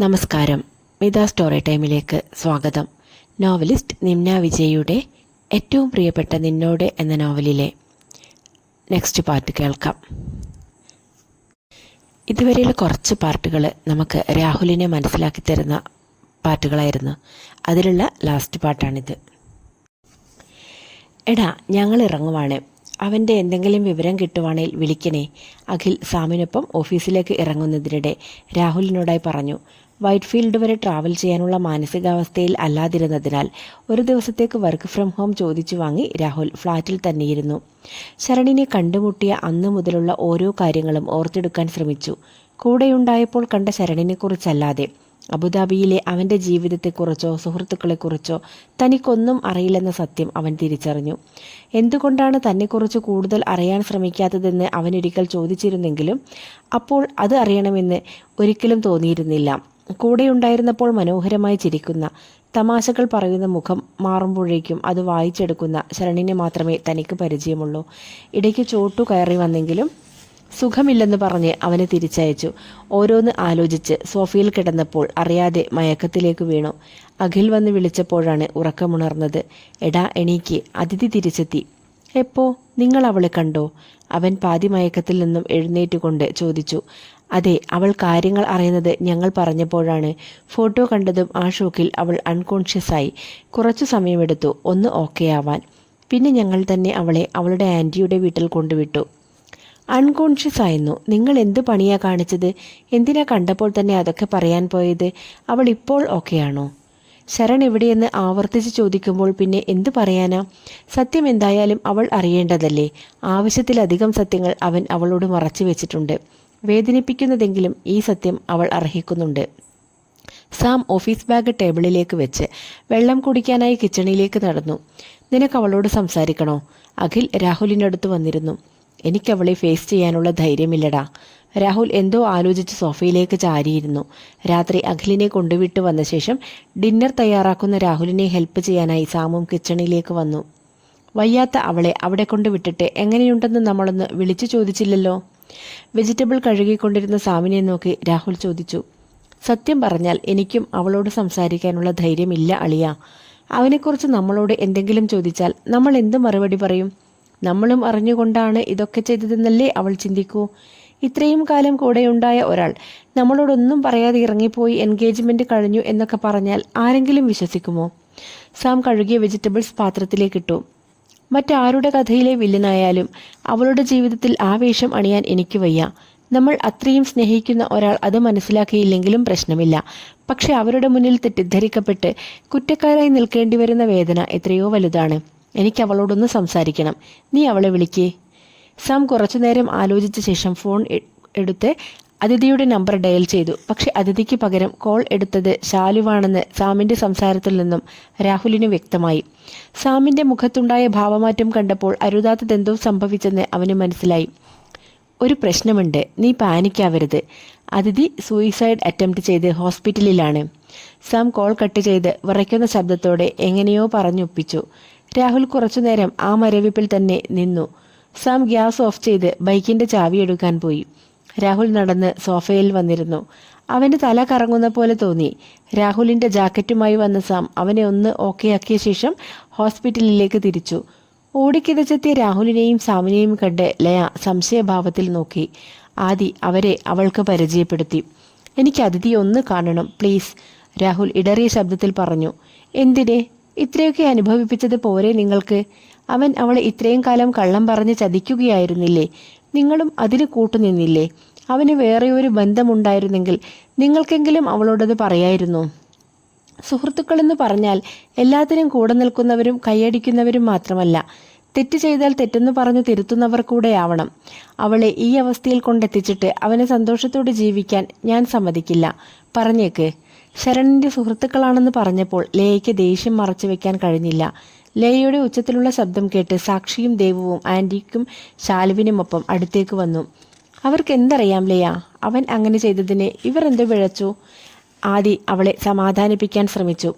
നമസ്കാരം. മിത സ്റ്റോറി ടൈമിലേക്ക് സ്വാഗതം. നോവലിസ്റ്റ് നിമ്ന വിജയുടെ ഏറ്റവും പ്രിയപ്പെട്ട നിന്നോട് എന്ന നോവലിലെ നെക്സ്റ്റ് പാർട്ട് കേൾക്കാം. ഇതുവരെയുള്ള കുറച്ച് പാർട്ടുകൾ നമുക്ക് രാഹുലിനെ മനസ്സിലാക്കി തരുന്ന പാർട്ടുകളായിരുന്നു. അതിലുള്ള ലാസ്റ്റ് പാർട്ടാണിത്. എടാ, ഞങ്ങൾ ഇറങ്ങുവാണ്. അവൻ്റെ എന്തെങ്കിലും വിവരം കിട്ടുവാണെങ്കിൽ വിളിക്കണേ, അഖിൽ സാമിനൊപ്പം ഓഫീസിലേക്ക് ഇറങ്ങുന്നതിനിടെ രാഹുലിനോടായി പറഞ്ഞു. വൈറ്റ്ഫീൽഡ് വരെ ട്രാവൽ ചെയ്യാനുള്ള മാനസികാവസ്ഥയിൽ അല്ലാതിരുന്നതിനാൽ ഒരു ദിവസത്തേക്ക് വർക്ക് ഫ്രം ഹോം ചോദിച്ചു വാങ്ങി രാഹുൽ ഫ്ലാറ്റിൽ തന്നെയിരുന്നു. ശരണിനെ കണ്ടുമുട്ടിയ അന്നു മുതലുള്ള ഓരോ കാര്യങ്ങളും ഓർത്തെടുക്കാൻ ശ്രമിച്ചു. കൂടെയുണ്ടായപ്പോൾ കണ്ട ശരണിനെക്കുറിച്ചല്ലാതെ അബുദാബിയിലെ അവൻ്റെ ജീവിതത്തെക്കുറിച്ചോ സുഹൃത്തുക്കളെക്കുറിച്ചോ തനിക്കൊന്നും അറിയില്ലെന്ന സത്യം അവൻ തിരിച്ചറിഞ്ഞു. എന്തുകൊണ്ടാണ് തന്നെക്കുറിച്ച് കൂടുതൽ അറിയാൻ ശ്രമിക്കാത്തതെന്ന് അവനൊരിക്കൽ ചോദിച്ചിരുന്നെങ്കിലും അപ്പോൾ അത് അറിയണമെന്ന് ഒരിക്കലും തോന്നിയിരുന്നില്ല. കൂടെയുണ്ടായിരുന്നപ്പോൾ മനോഹരമായി ചിരിക്കുന്ന, തമാശകൾ പറയുന്ന മുഖം മാറുമ്പോഴേക്കും അത് വായിച്ചെടുക്കുന്ന ശരണിനെ മാത്രമേ തനിക്ക് പരിചയമുള്ളൂ. ഇടയ്ക്ക് ചോട്ടു കയറി വന്നെങ്കിലും സുഖമില്ലെന്ന് പറഞ്ഞ് അവനെ തിരിച്ചയച്ചു. ഓരോന്ന് ആലോചിച്ച് സോഫയിൽ കിടന്നപ്പോൾ അറിയാതെ മയക്കത്തിലേക്ക് വീണു. അഖിൽ വന്ന് വിളിച്ചപ്പോഴാണ് ഉറക്കമുണർന്നത്. എടാ എണീക്ക്, അതിഥി തിരിച്ചെത്തി. എപ്പോ? നിങ്ങൾ അവളെ കണ്ടോ? അവൻ പാതി മയക്കത്തിൽ നിന്നും എഴുന്നേറ്റുകൊണ്ട് ചോദിച്ചു. അതെ, അവൾ കാര്യങ്ങൾ അറിയുന്നത് ഞങ്ങൾ പറഞ്ഞപ്പോഴാണ്. ഫോട്ടോ കണ്ടതും ആ ഷോക്കിൽ അവൾ അൺകോൺഷ്യസായി. കുറച്ചു സമയമെടുത്തു ഒന്ന് ഓക്കെ ആവാൻ. പിന്നെ ഞങ്ങൾ തന്നെ അവളെ അവളുടെ ആൻറ്റിയുടെ വീട്ടിൽ കൊണ്ടുവിട്ടു. അൺകോൺഷ്യസ് ആയിരുന്നു. നിങ്ങൾ എന്ത് പണിയാ കാണിച്ചത്? എന്തിനാ കണ്ടപ്പോൾ തന്നെ അതൊക്കെ പറയാൻ പോയത്? അവൾ ഇപ്പോൾ ഓക്കെയാണോ? ശരൺ എവിടെയെന്ന് ആവർത്തിച്ച് ചോദിക്കുമ്പോൾ പിന്നെ എന്തു പറയാനാ? സത്യം എന്തായാലും അവൾ അറിയേണ്ടതല്ലേ? ആവശ്യത്തിലധികം സത്യങ്ങൾ അവൻ അവളോട് മറച്ചു വെച്ചിട്ടുണ്ട്. വേദനിപ്പിക്കുന്നതെങ്കിലും ഈ സത്യം അവൾ അർഹിക്കുന്നുണ്ട്. സാം ഓഫീസ് ബാഗ് ടേബിളിലേക്ക് വെച്ച് വെള്ളം കുടിക്കാനായി കിച്ചണിലേക്ക് നടന്നു. നിനക്ക് അവളോട് സംസാരിക്കണോ? അഖിൽ രാഹുലിനടുത്ത് വന്നിരുന്നു. എനിക്കവളെ ഫേസ് ചെയ്യാനുള്ള ധൈര്യമില്ലടാ. രാഹുൽ എന്തോ ആലോചിച്ച് സോഫയിലേക്ക് ചാരിയിരുന്നു. രാത്രി അഖിലിനെ കൊണ്ടുവിട്ട് വന്ന ശേഷം ഡിന്നർ തയ്യാറാക്കുന്ന രാഹുലിനെ ഹെൽപ്പ് ചെയ്യാനായി സാമും കിച്ചണിലേക്ക് വന്നു. വയ്യാത്ത അവളെ അവിടെ കൊണ്ട് വിട്ടിട്ട് എങ്ങനെയുണ്ടെന്ന് നമ്മളൊന്ന് വിളിച്ചു ചോദിച്ചില്ലല്ലോ. വെജിറ്റബിൾ കഴുകിക്കൊണ്ടിരുന്ന സാമിനെ നോക്കി രാഹുൽ ചോദിച്ചു. സത്യം പറഞ്ഞാൽ എനിക്കും അവളോട് സംസാരിക്കാനുള്ള ധൈര്യമില്ല അളിയ. അവനെക്കുറിച്ച് നമ്മളോട് എന്തെങ്കിലും ചോദിച്ചാൽ നമ്മൾ എന്ത് മറുപടി പറയും? നമ്മളും അറിഞ്ഞുകൊണ്ടാണ് ഇതൊക്കെ ചെയ്തതെന്നല്ലേ അവൾ ചിന്തിക്കൂ. ഇത്രയും കാലം കൂടെയുണ്ടായ ഒരാൾ നമ്മളോടൊന്നും പറയാതെ ഇറങ്ങിപ്പോയി എൻഗേജ്മെന്റ് കഴിഞ്ഞു എന്നൊക്കെ പറഞ്ഞാൽ ആരെങ്കിലും വിശ്വസിക്കുമോ? സാം കഴുകിയ വെജിറ്റബിൾസ് പാത്രത്തിലേക്കിട്ടു. മറ്റാരുടെ കഥയിലെ വില്ലനായാലും അവളുടെ ജീവിതത്തിൽ ആ വേഷം അണിയാൻ എനിക്ക് വയ്യ. നമ്മൾ അത്രയും സ്നേഹിക്കുന്ന ഒരാൾ അത് മനസ്സിലാക്കിയില്ലെങ്കിലും പ്രശ്നമില്ല. പക്ഷെ അവരുടെ മുന്നിൽ തെറ്റിദ്ധരിക്കപ്പെട്ട് കുറ്റക്കാരായി നിൽക്കേണ്ടി വരുന്ന വേദന എത്രയോ വലുതാണ്. എനിക്ക് അവളോടൊന്ന് സംസാരിക്കണം. നീ അവളെ വിളിക്കേ. സാം കുറച്ചുനേരം ആലോചിച്ച ശേഷം ഫോൺ എടുത്ത് അതിഥിയുടെ നമ്പർ ഡയൽ ചെയ്തു. പക്ഷെ അതിഥിക്ക് പകരം കോൾ എടുത്തത് ശാലുവാണെന്ന് സാമിൻ്റെ സംസാരത്തിൽ നിന്നും രാഹുലിന് വ്യക്തമായി. സാമിൻ്റെ മുഖത്തുണ്ടായ ഭാവമാറ്റം കണ്ടപ്പോൾ അരുതാത്തതെന്തോ സംഭവിച്ചെന്ന് അവന് മനസ്സിലായി. ഒരു പ്രശ്നമുണ്ട്, നീ പാനിക്കാവരുത്. അതിഥി സൂയിസൈഡ് അറ്റംപ്റ്റ് ചെയ്ത് ഹോസ്പിറ്റലിലാണ്. സാം കോൾ കട്ട് ചെയ്ത് വിറയ്ക്കുന്ന ശബ്ദത്തോടെ എങ്ങനെയോ പറഞ്ഞൊപ്പിച്ചു. രാഹുൽ കുറച്ചുനേരം ആ മരവിപ്പിൽ തന്നെ നിന്നു. സാം ഗ്യാസ് ഓഫ് ചെയ്ത് ബൈക്കിന്റെ ചാവി എടുക്കാൻ പോയി. രാഹുൽ നടന്ന് സോഫയിൽ വന്നിരുന്നു. അവന് തല കറങ്ങുന്ന പോലെ തോന്നി. രാഹുലിന്റെ ജാക്കറ്റുമായി വന്ന സാം അവനെ ഒന്ന് ഓക്കെ ആക്കിയ ശേഷം ഹോസ്പിറ്റലിലേക്ക് തിരിച്ചു. ഓടിക്കിതച്ചെത്തിയ രാഹുലിനെയും സാമിനെയും കണ്ട് ലയ സംശയഭാവത്തിൽ നോക്കി. ആദി അവരെ അവൾക്ക് പരിചയപ്പെടുത്തി. എനിക്ക് അതിഥിയെ ഒന്ന് കാണണം പ്ലീസ്, രാഹുൽ ഇടറിയ ശബ്ദത്തിൽ പറഞ്ഞു. എന്തിനെ? ഇത്രയൊക്കെ അനുഭവിപ്പിച്ചത് പോരെ നിങ്ങൾക്ക്? അവൻ അവളെ ഇത്രയും കാലം കള്ളം പറഞ്ഞ് ചതിക്കുകയായിരുന്നില്ലേ? നിങ്ങളും അതിന് കൂട്ടുനിന്നില്ലേ? അവന് വേറെ ഒരു ബന്ധമുണ്ടായിരുന്നെങ്കിൽ നിങ്ങൾക്കെങ്കിലും അവളോടത് പറയായിരുന്നു. സുഹൃത്തുക്കളെന്ന് പറഞ്ഞാൽ എല്ലാത്തിനും കൂടെ നിൽക്കുന്നവരും കൈയടിക്കുന്നവരും മാത്രമല്ല, തെറ്റ് ചെയ്താൽ തെറ്റെന്ന് പറഞ്ഞു തിരുത്തുന്നവർ കൂടെയാവണം. അവളെ ഈ അവസ്ഥയിൽ കൊണ്ടെത്തിച്ചിട്ട് അവനെ സന്തോഷത്തോടെ ജീവിക്കാൻ ഞാൻ സമ്മതിക്കില്ല. പറഞ്ഞേക്ക്. ശരണിന്റെ സുഹൃത്തുക്കളാണെന്ന് പറഞ്ഞപ്പോൾ ലയയ്ക്ക് ദേഷ്യം മറച്ചു വെക്കാൻ കഴിഞ്ഞില്ല. ലയയുടെ ഉച്ചത്തിലുള്ള ശബ്ദം കേട്ട് സാക്ഷിയും ദേവുവും ആൻറ്റിക്കും ശാലുവിനുമൊപ്പം അടുത്തേക്ക് വന്നു. അവർക്ക് എന്തറിയാം ലയ? അവൻ അങ്ങനെ ചെയ്തതിന് ഇവർ എന്ത് പിഴച്ചു? ആദി അവളെ സമാധാനിപ്പിക്കാൻ ശ്രമിച്ചു.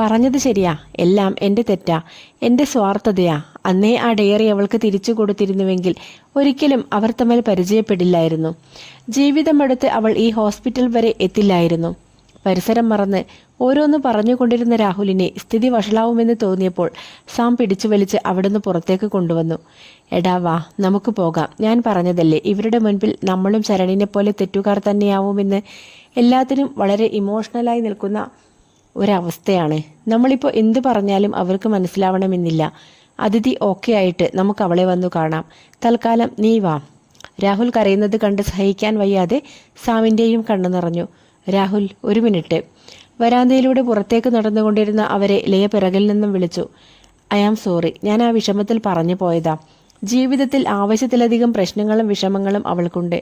പറഞ്ഞത് ശരിയാ, എല്ലാം എൻ്റെ തെറ്റാ, എൻ്റെ സ്വാർത്ഥതയാ. അന്നേ ആ ഡയറി അവൾക്ക് തിരിച്ചു കൊടുത്തിരുന്നുവെങ്കിൽ ഒരിക്കലും അവർ തമ്മിൽ പരിചയപ്പെടില്ലായിരുന്നു. ജീവിതമെടുത്ത് അവൾ ഈ ഹോസ്പിറ്റൽ വരെ എത്തില്ലായിരുന്നു. പരിസരം മറന്ന് ഓരോന്ന് പറഞ്ഞുകൊണ്ടിരുന്ന രാഹുലിനെ സ്ഥിതി വഷളാവുമെന്ന് തോന്നിയപ്പോൾ സാം പിടിച്ചു വലിച്ച് അവിടുന്ന് പുറത്തേക്ക് കൊണ്ടുവന്നു. എടാ വാ, നമുക്ക് പോകാം. ഞാൻ പറഞ്ഞതല്ലേ ഇവരുടെ മുൻപിൽ നമ്മളും ശരണിനെ പോലെ തെറ്റുകാർ തന്നെയാവുമെന്ന്. എല്ലാത്തിനും വളരെ ഇമോഷണലായി നിൽക്കുന്ന ഒരവസ്ഥയാണ്. നമ്മളിപ്പോൾ എന്ത് പറഞ്ഞാലും അവർക്ക് മനസ്സിലാവണമെന്നില്ല. അതിഥി ഓക്കെ ആയിട്ട് നമുക്ക് അവളെ വന്നു കാണാം. തൽക്കാലം നീ വാ. രാഹുൽ കരയുന്നത് കണ്ട് സഹിക്കാൻ വയ്യാതെ സാമിൻ്റെയും കണ്ണു നിറഞ്ഞു. രാഹുൽ, ഒരു മിനിറ്റ്. വരാന്തയിലൂടെ പുറത്തേക്ക് നടന്നുകൊണ്ടിരുന്ന അവരെ ലയ പിറകിൽ നിന്നും വിളിച്ചു. ഐ ആം സോറി, ഞാൻ ആ വിഷമത്തിൽ പറഞ്ഞു പോയതാ. ജീവിതത്തിൽ ആവശ്യത്തിലധികം പ്രശ്നങ്ങളും വിഷമങ്ങളും അവൾക്കുണ്ട്.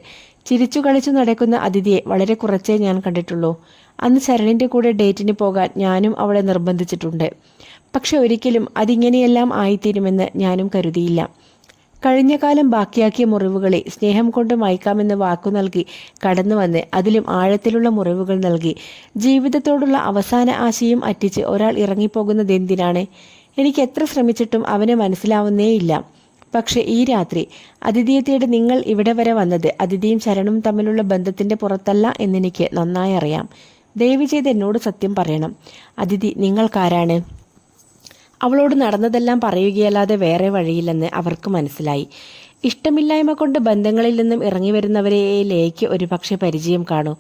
ചിരിച്ചു കളിച്ചു നടക്കുന്ന അതിഥിയെ വളരെ കുറച്ചേ ഞാൻ കണ്ടിട്ടുള്ളൂ. അന്ന് ശരണിൻ്റെ കൂടെ ഡേറ്റിന് പോകാൻ ഞാനും അവളെ നിർബന്ധിച്ചിട്ടുണ്ട്. പക്ഷെ ഒരിക്കലും അതിങ്ങനെയെല്ലാം ആയിത്തീരുമെന്ന് ഞാനും കരുതിയില്ല. കഴിഞ്ഞ കാലം ബാക്കിയാക്കിയ മുറിവുകളെ സ്നേഹം കൊണ്ട് മായ്ക്കാമെന്ന് വാക്കു നൽകി കടന്നു വന്ന് അതിലും ആഴത്തിലുള്ള മുറിവുകൾ നൽകി ജീവിതത്തോടുള്ള അവസാന ആശയും അറ്റിച്ച് ഒരാൾ ഇറങ്ങിപ്പോകുന്നത് എന്തിനാണ്? എനിക്ക് എത്ര ശ്രമിച്ചിട്ടും അവനെ മനസ്സിലാവുന്നേയില്ല. പക്ഷെ ഈ രാത്രി അതിഥിയെ തേടി നിങ്ങൾ ഇവിടെ വരെ വന്നത് അതിഥിയും ശരണും തമ്മിലുള്ള ബന്ധത്തിന്റെ പുറത്തല്ല എന്നെനിക്ക് നന്നായി അറിയാം. ദയവ് ചെയ്ത് എന്നോട് സത്യം പറയണം. അതിഥി നിങ്ങൾക്കാരാണ്? അവളോട് നടന്നതെല്ലാം പറയുകയല്ലാതെ വേറെ വഴിയില്ലെന്ന് അവർക്ക് മനസ്സിലായി. ഇഷ്ടമില്ലായ്മ കൊണ്ട് ബന്ധങ്ങളിൽ നിന്നും ഇറങ്ങി വരുന്നവരെ ലയയ്ക്ക് ഒരുപക്ഷെ പരിചയം കാണൂ.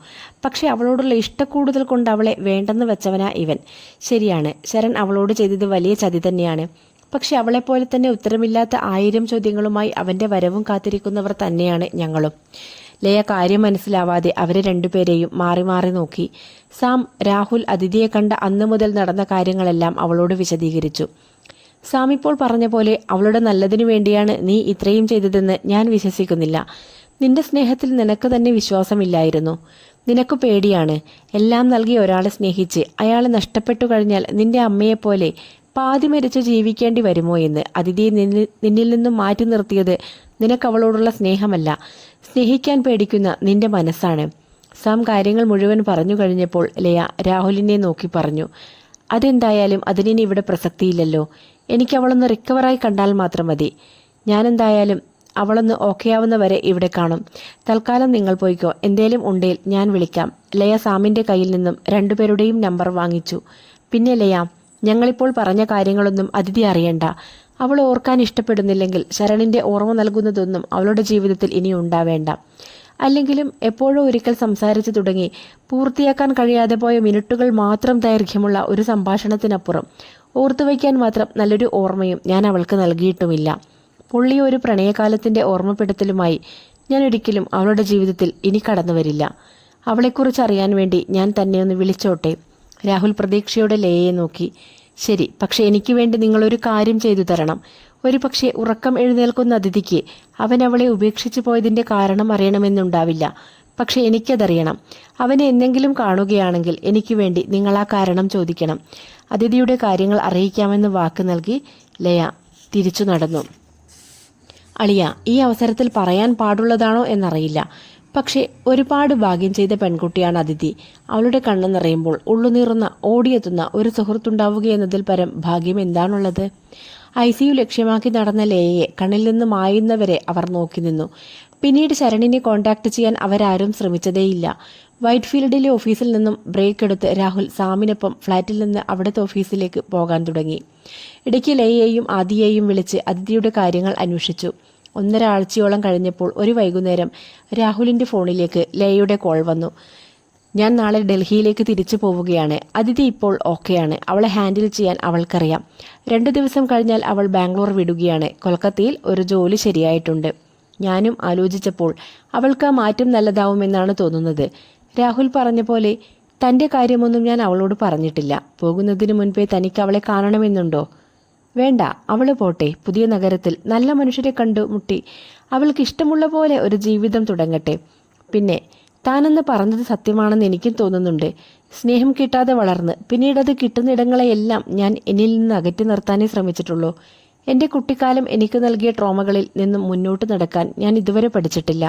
പക്ഷെ അവളോടുള്ള ഇഷ്ടക്കൂടുതൽ കൊണ്ട് അവളെ വേണ്ടെന്ന് വെച്ചവനാ ഇവൻ. ശരിയാണ്, ശരൺ അവളോട് ചെയ്തത് വലിയ ചതി തന്നെയാണ്. പക്ഷെ അവളെപ്പോലെ തന്നെ ഉത്തരമില്ലാത്ത 1000 ചോദ്യങ്ങളുമായി അവൻ്റെ വരവും കാത്തിരിക്കുന്നവർ തന്നെയാണ് ഞങ്ങളും. ലയ കാര്യം മനസ്സിലാവാതെ അവരെ രണ്ടുപേരെയും മാറി മാറി നോക്കി. സാം രാഹുൽ അതിഥിയെ കണ്ട അന്നു മുതൽ നടന്ന കാര്യങ്ങളെല്ലാം അവളോട് വിശദീകരിച്ചു. സാം ഇപ്പോൾ പറഞ്ഞ പോലെ അവളുടെ നല്ലതിനു വേണ്ടിയാണ് നീ ഇത്രയും ചെയ്തതെന്ന് ഞാൻ വിശ്വസിക്കുന്നില്ല. നിന്റെ സ്നേഹത്തിൽ നിനക്ക് തന്നെ വിശ്വാസമില്ലായിരുന്നു. നിനക്ക് പേടിയാണ്. എല്ലാം നൽകി ഒരാളെ സ്നേഹിച്ച് അയാളെ നഷ്ടപ്പെട്ടു കഴിഞ്ഞാൽ നിന്റെ അമ്മയെപ്പോലെ പാതി മരിച്ചു ജീവിക്കേണ്ടി വരുമോ എന്ന്. അതിഥിയെ നിന്നിൽ നിന്നും മാറ്റി നിർത്തിയത് നിനക്കവളോടുള്ള സ്നേഹമല്ല, സ്നേഹിക്കാൻ പേടിക്കുന്ന നിന്റെ മനസ്സാണ്. സാം കാര്യങ്ങൾ മുഴുവൻ പറഞ്ഞു കഴിഞ്ഞപ്പോൾ ലയ രാഹുലിനെ നോക്കി പറഞ്ഞു. അതെന്തായാലും അതിനി ഇവിടെ പ്രസക്തിയില്ലല്ലോ. എനിക്ക് അവളൊന്ന് റിക്കവറായി കണ്ടാൽ മാത്രം മതി. ഞാനെന്തായാലും അവളൊന്ന് ഓക്കെയാവുന്ന വരെ ഇവിടെ കാണും. തൽക്കാലം നിങ്ങൾ പോയിക്കോ. എന്തേലും ഉണ്ടേൽ ഞാൻ വിളിക്കാം. ലയ സാമിൻ്റെ കയ്യിൽ നിന്നും രണ്ടുപേരുടെയും നമ്പർ വാങ്ങിച്ചു. പിന്നെ ലയ, ഞങ്ങളിപ്പോൾ പറഞ്ഞ കാര്യങ്ങളൊന്നും അതിഥി അറിയണ്ട. അവൾ ഓർക്കാൻ ഇഷ്ടപ്പെടുന്നില്ലെങ്കിൽ ശരണിൻ്റെ ഓർമ്മ നൽകുന്നതൊന്നും അവളുടെ ജീവിതത്തിൽ ഇനി ഉണ്ടാവേണ്ട. അല്ലെങ്കിലും എപ്പോഴോ ഒരിക്കൽ സംസാരിച്ചു തുടങ്ങി പൂർത്തിയാക്കാൻ കഴിയാതെ പോയ മിനിറ്റുകൾ മാത്രം ദൈർഘ്യമുള്ള ഒരു സംഭാഷണത്തിനപ്പുറം ഓർത്തുവയ്ക്കാൻ മാത്രം നല്ലൊരു ഓർമ്മയും ഞാൻ അവൾക്ക് നൽകിയിട്ടുമില്ല. പുള്ളി ഒരു പ്രണയകാലത്തിൻ്റെ ഓർമ്മപ്പെടുത്തലുമായി ഞാൻ ഒരിക്കലും അവളുടെ ജീവിതത്തിൽ ഇനി കടന്നു വരില്ല. അവളെക്കുറിച്ച് അറിയാൻ വേണ്ടി ഞാൻ തന്നെ ഒന്ന് വിളിച്ചോട്ടെ. രാഹുൽ പ്രതീക്ഷയോടെ ലയയെ നോക്കി. ശരി, പക്ഷെ എനിക്ക് വേണ്ടി നിങ്ങളൊരു കാര്യം ചെയ്തു തരണം. ഒരു പക്ഷേ ഉറക്കം എഴുന്നേൽക്കുന്ന അതിഥിക്ക് അവൻ അവളെ ഉപേക്ഷിച്ചു പോയതിൻ്റെ കാരണം അറിയണമെന്നുണ്ടാവില്ല. പക്ഷെ എനിക്കതറിയണം. അവനെ എന്തെങ്കിലും കാണുകയാണെങ്കിൽ എനിക്ക് വേണ്ടി നിങ്ങൾ ആ കാരണം ചോദിക്കണം. അതിഥിയുടെ കാര്യങ്ങൾ അറിയിക്കാമെന്ന് വാക്ക് നൽകി ലയ തിരിച്ചു നടന്നു. അളിയ, ഈ അവസരത്തിൽ പറയാൻ പാടുള്ളതാണോ എന്നറിയില്ല. പക്ഷേ ഒരുപാട് ഭാഗ്യം ചെയ്ത പെൺകുട്ടിയാണ് അതിഥി. അവളുടെ കണ്ണ് നിറയുമ്പോൾ ഉള്ളുനീറുന്ന ഓടിയെത്തുന്ന ഒരു സുഹൃത്തുണ്ടാവുകയെന്നതിൽ പരം ഭാഗ്യം എന്താണുള്ളത്? ICU ലക്ഷ്യമാക്കി നടന്ന ലയയെ കണ്ണിൽ നിന്ന് മായുന്നവരെ അവർ നോക്കി നിന്നു. പിന്നീട് ശരണിനെ കോൺടാക്ട് ചെയ്യാൻ അവരാരും ശ്രമിച്ചതേയില്ല. വൈറ്റ് ഫീൽഡിലെ ഓഫീസിൽ നിന്നും ബ്രേക്ക് എടുത്ത് രാഹുൽ സാമിനൊപ്പം ഫ്ലാറ്റിൽ നിന്ന് അവിടുത്തെ ഓഫീസിലേക്ക് പോകാൻ തുടങ്ങി. ഇടയ്ക്ക് ലയയെയും ആദിയെയും വിളിച്ച് അതിഥിയുടെ കാര്യങ്ങൾ അന്വേഷിച്ചു. 1.5 ആഴ്ചയോളം കഴിഞ്ഞപ്പോൾ ഒരു വൈകുന്നേരം രാഹുലിൻ്റെ ഫോണിലേക്ക് ലയയുടെ കോൾ വന്നു. ഞാൻ നാളെ ഡൽഹിയിലേക്ക് തിരിച്ചു പോവുകയാണ്. അതിഥി ഇപ്പോൾ ഓക്കെയാണ്. അവളെ ഹാൻഡിൽ ചെയ്യാൻ അവൾക്കറിയാം. 2 ദിവസം കഴിഞ്ഞാൽ അവൾ ബാംഗ്ലൂർ വിടുകയാണ്. കൊൽക്കത്തയിൽ ഒരു ജോലി ശരിയായിട്ടുണ്ട്. ഞാനും ആലോചിച്ചപ്പോൾ അവൾക്ക് ആ മാറ്റം നല്ലതാവുമെന്നാണ് തോന്നുന്നത്. രാഹുൽ പറഞ്ഞ പോലെ തൻ്റെ കാര്യമൊന്നും ഞാൻ അവളോട് പറഞ്ഞിട്ടില്ല. പോകുന്നതിന് മുൻപേ തനിക്ക് അവളെ കാണണമെന്നുണ്ടോ? വേണ്ട, അവള് പോട്ടെ. പുതിയ നഗരത്തിൽ നല്ല മനുഷ്യരെ കണ്ടുമുട്ടി അവൾക്ക് ഇഷ്ടമുള്ള പോലെ ഒരു ജീവിതം തുടങ്ങട്ടെ. പിന്നെ താനെന്ന് പറഞ്ഞത് സത്യമാണെന്ന് എനിക്കും തോന്നുന്നുണ്ട്. സ്നേഹം കിട്ടാതെ വളർന്ന് പിന്നീടത് കിട്ടുന്നിടങ്ങളെയെല്ലാം ഞാൻ എന്നിൽ നിന്ന് അകറ്റി നിർത്താനേ ശ്രമിച്ചിട്ടുള്ളൂ. എൻ്റെ കുട്ടിക്കാലം എനിക്ക് നൽകിയ ട്രോമകളിൽ നിന്നും മുന്നോട്ട് നടക്കാൻ ഞാൻ ഇതുവരെ പഠിച്ചിട്ടില്ല.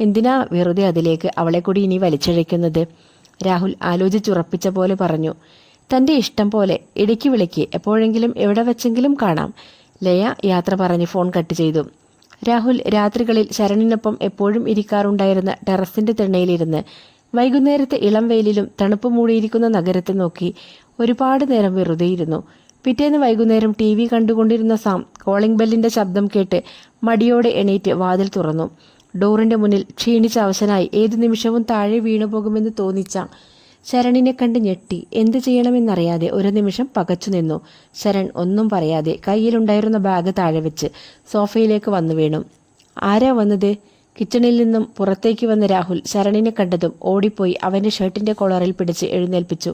എന്തിനാ വെറുതെ അതിലേക്ക് അവളെ കൂടി ഇനി വലിച്ചഴിക്കുന്നത്? രാഹുൽ ആലോചിച്ചുറപ്പിച്ച പോലെ പറഞ്ഞു. തൻ്റെ ഇഷ്ടം പോലെ ഇടയ്ക്ക് വിളിക്ക്. എപ്പോഴെങ്കിലും എവിടെ വെച്ചെങ്കിലും കാണാം. ലയ യാത്ര പറഞ്ഞ് ഫോൺ കട്ട് ചെയ്തു. രാഹുൽ രാത്രികളിൽ ശരണിനൊപ്പം എപ്പോഴും ഇരിക്കാറുണ്ടായിരുന്ന ടെറസിൻ്റെ തിണ്ണയിലിരുന്ന് വൈകുന്നേരത്തെ ഇളം വെയിലിലും തണുപ്പ് മൂടിയിരിക്കുന്ന നഗരത്തെ നോക്കി ഒരുപാട് നേരം വെറുതെയിരുന്നു. പിറ്റേന്ന് വൈകുന്നേരം TV കണ്ടുകൊണ്ടിരുന്ന സാം കോളിംഗ് ബെല്ലിന്റെ ശബ്ദം കേട്ട് മടിയോടെ എണീറ്റ് വാതിൽ തുറന്നു. ഡോറിന്റെ മുന്നിൽ ക്ഷീണിച്ച അവശനായി ഏതു നിമിഷവും താഴെ വീണുപോകുമെന്ന് തോന്നിച്ച ശരണിനെ കണ്ട് ഞെട്ടി. എന്ത് ചെയ്യണമെന്നറിയാതെ ഒരു നിമിഷം പകച്ചു നിന്നു. ശരൺ ഒന്നും പറയാതെ കയ്യിലുണ്ടായിരുന്ന ബാഗ് താഴെ വെച്ച് സോഫയിലേക്ക് വന്നു വീണു. ആരാ വന്നത്? കിച്ചണിൽ നിന്നും പുറത്തേക്ക് വന്ന രാഹുൽ ശരണിനെ കണ്ടതും ഓടിപ്പോയി അവന്റെ ഷർട്ടിന്റെ കോളറിൽ പിടിച്ച് എഴുന്നേൽപ്പിച്ചു.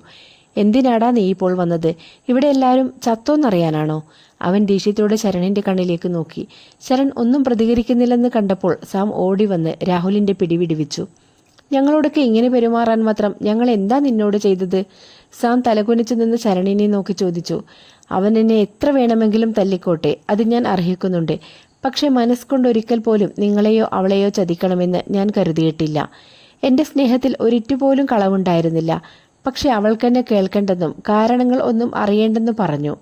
എന്തിനാടാ നീ ഇപ്പോൾ വന്നത്? ഇവിടെ എല്ലാവരും ചത്തോന്നറിയാനാണോ? അവൻ ദേഷ്യത്തോടെ ശരണിന്റെ കണ്ണിലേക്ക് നോക്കി. ശരൺ ഒന്നും പ്രതികരിക്കുന്നില്ലെന്ന് കണ്ടപ്പോൾ സാം ഓടി വന്ന് രാഹുലിന്റെ പിടിവിടുവിച്ചു. ഞങ്ങളോടൊക്കെ ഇങ്ങനെ പെരുമാറാൻ മാത്രം ഞങ്ങൾ എന്താ നിന്നോട് ചെയ്തത്? സാം തലകുനിച്ചു നിന്ന് ശരണിനെ നോക്കി ചോദിച്ചു. അവൻ എന്നെ എത്ര വേണമെങ്കിലും തല്ലിക്കോട്ടെ, അത് ഞാൻ അർഹിക്കുന്നുണ്ട്. പക്ഷെ മനസ്സുകൊണ്ടൊരിക്കൽ പോലും നിങ്ങളെയോ അവളെയോ ചതിക്കണമെന്ന് ഞാൻ കരുതിയിട്ടില്ല. എന്റെ സ്നേഹത്തിൽ ഒരിറ്റുപോലും കളവുണ്ടായിരുന്നില്ല. പക്ഷെ അവൾക്കെന്നെ കേൾക്കേണ്ടെന്നും കാരണങ്ങൾ ഒന്നും അറിയേണ്ടെന്നും പറഞ്ഞു.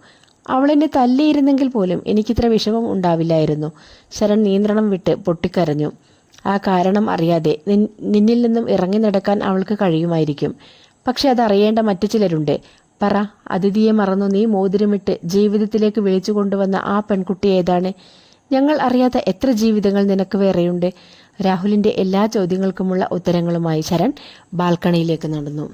അവളെന്നെ തല്ലിയിരുന്നെങ്കിൽ പോലും എനിക്കിത്ര വിഷമം ഉണ്ടാവില്ലായിരുന്നു. ശരൺ നിയന്ത്രണം വിട്ട് പൊട്ടിക്കരഞ്ഞു. ആ കാരണം അറിയാതെ നിന്നിൽ നിന്നും ഇറങ്ങി നടക്കാൻ അവൾക്ക് കഴിയുമായിരിക്കും. പക്ഷെ അതറിയേണ്ട മറ്റു ചിലരുണ്ട്. പറ, അതിഥിയെ മറന്നു നീ മോതിരമിട്ട് ജീവിതത്തിലേക്ക് വിളിച്ചു കൊണ്ടുവന്ന ആ പെൺകുട്ടി ഏതാണ്? ഞങ്ങൾ അറിയാത്ത എത്ര ജീവിതങ്ങൾ നിനക്ക് വേറെയുണ്ട്? രാഹുലിന്റെ എല്ലാ ചോദ്യങ്ങൾക്കുമുള്ള ഉത്തരങ്ങളുമായി ശരൺ ബാൽക്കണിയിലേക്ക് നടന്നു.